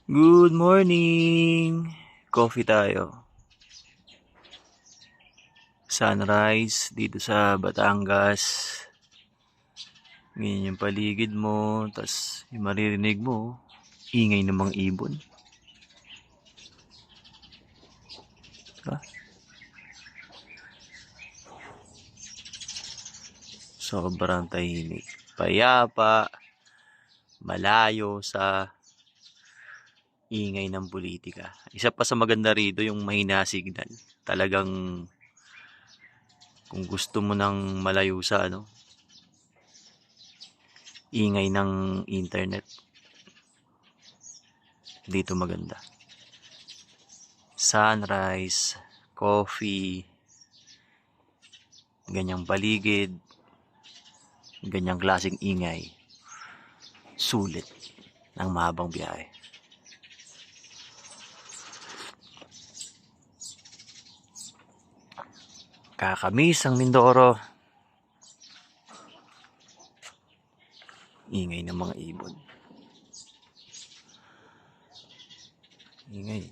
Good morning! Coffee tayo. Sunrise dito sa Batangas. Ganyan yung paligid mo. Tas yung maririnig mo, ingay ng mga ibon. Diba? Sobrang tahimik. Payapa. Malayo sa ingay ng politika. Isa pa sa maganda rito yung mahina signal. Talagang kung gusto mo nang malayo sa ingay ng internet, dito maganda. Sunrise, coffee, ganyang paligid, ganyang klaseng ingay. Sulit ng mahabang biyahe. Kakamis ang Mindoro. Ingay ng mga ibon. Ingay.